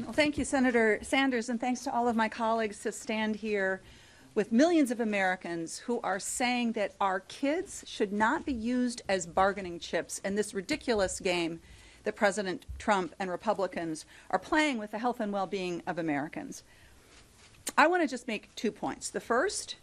Well, thank you, Senator Sanders, and thanks to all of my colleagues to stand here with millions of Americans who are saying that our kids should not be used as bargaining chips in this ridiculous game that President Trump and Republicans are playing with the health and well-being of Americans. I want to just make 2 points. The first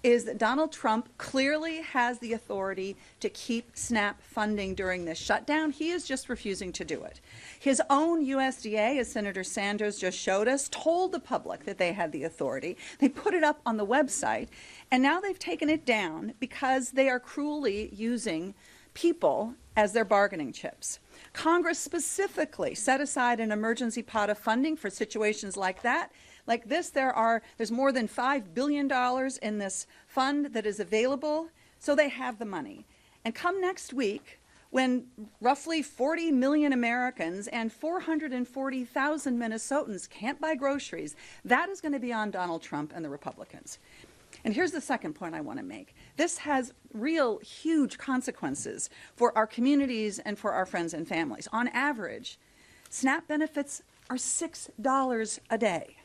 is that Donald Trump clearly has the authority to keep SNAP funding during this shutdown. He is just refusing to do it. His own USDA, as Senator Sanders just showed us, told the public that they had the authority. They put it up on the website, and now they've taken it down because they are cruelly using people as their bargaining chips. Congress specifically set aside an emergency pot of funding for situations like that. Like this, there's more than $5 billion in this fund that is available, so they have the money. And come next week, when roughly 40 million Americans and 440,000 Minnesotans can't buy groceries, that is going to be on Donald Trump and the Republicans. And here's the second point I want to make. This has real huge consequences for our communities and for our friends and families. On average, SNAP benefits are $6 a day.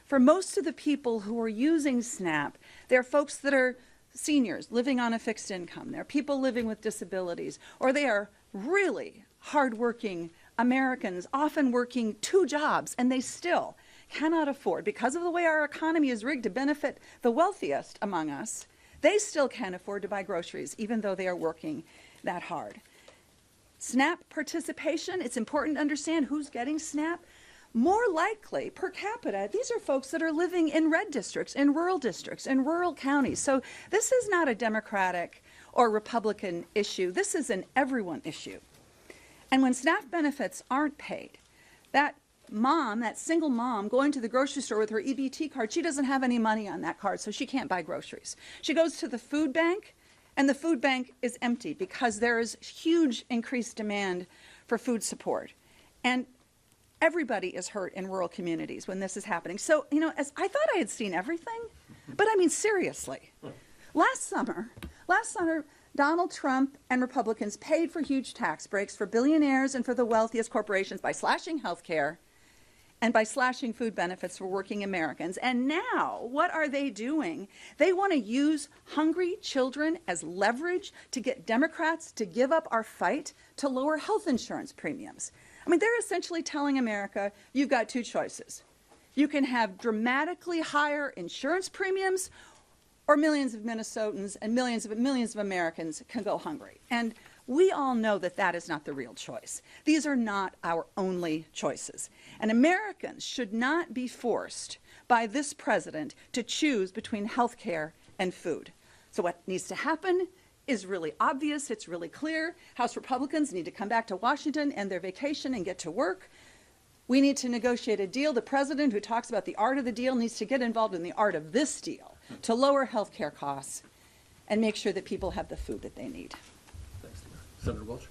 For most of the people who are using SNAP, they're folks that are seniors living on a fixed income. They're people living with disabilities, or they are really hardworking Americans, often working 2 jobs, and they still cannot afford, because of the way our economy is rigged to benefit the wealthiest among us, they still can't afford to buy groceries, even though they are working that hard. SNAP participation, it's important to understand who's getting SNAP. More likely, per capita, these are folks that are living in red districts, in rural counties. So this is not a Democratic or Republican issue. This is an everyone issue. And when SNAP benefits aren't paid, that mom, that single mom going to the grocery store with her EBT card, she doesn't have any money on that card, so she can't buy groceries. She goes to the food bank, and the food bank is empty because there is huge increased demand for food support. And everybody is hurt in rural communities when this is happening. So, as I thought I had seen everything, but I mean, seriously. Last summer, Donald Trump and Republicans paid for huge tax breaks for billionaires and for the wealthiest corporations by slashing health care and by slashing food benefits for working Americans. And now, what are they doing? They want to use hungry children as leverage to get Democrats to give up our fight to lower health insurance premiums. I mean, they're essentially telling America, you've got 2 choices. You can have dramatically higher insurance premiums, or millions of Minnesotans and millions of Americans can go hungry. And we all know that that is not the real choice. These are not our only choices. And Americans should not be forced by this president to choose between health care and food. So what needs to happen is really obvious. It's really clear. House Republicans need to come back to Washington, end their vacation, and get to work. We need to negotiate a deal. The president, who talks about the art of the deal, needs to get involved in the art of this deal to lower health care costs and make sure that people have the food that they need. Thanks, Senator Welch.